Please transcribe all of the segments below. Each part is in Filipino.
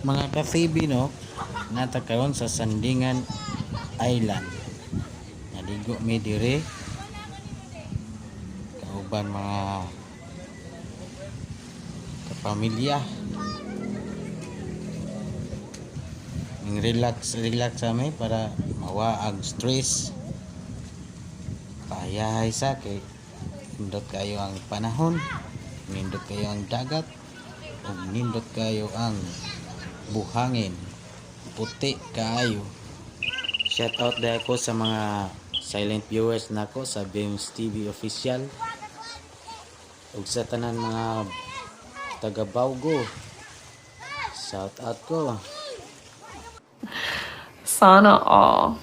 Mga ka-TV, no, natakaron sa Sandingan Island. Naligo mi dire kauban mga kapamilya. Ning relax kami para mawaag stress. Payahay sa kay nindot kayo ang panahon, nindot kayo ang dagat, ug nindot kayo ang buhangin, puti kaayo. Shout out dahil ko sa mga silent viewers nako sa Beams TV official ug sa tanan mga taga Baugo. Shout out ko. Sana all.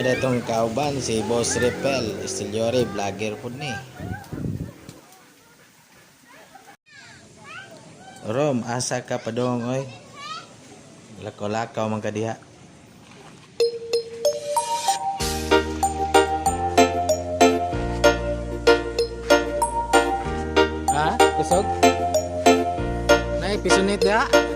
Ada tong kauban si Boss Repel, Istiliore, vlogger po ni. Rom, asa ka pa dong, oy? Lakaw-lakaw man ka diha. Ha? Kusog? Nay, pisunit diha?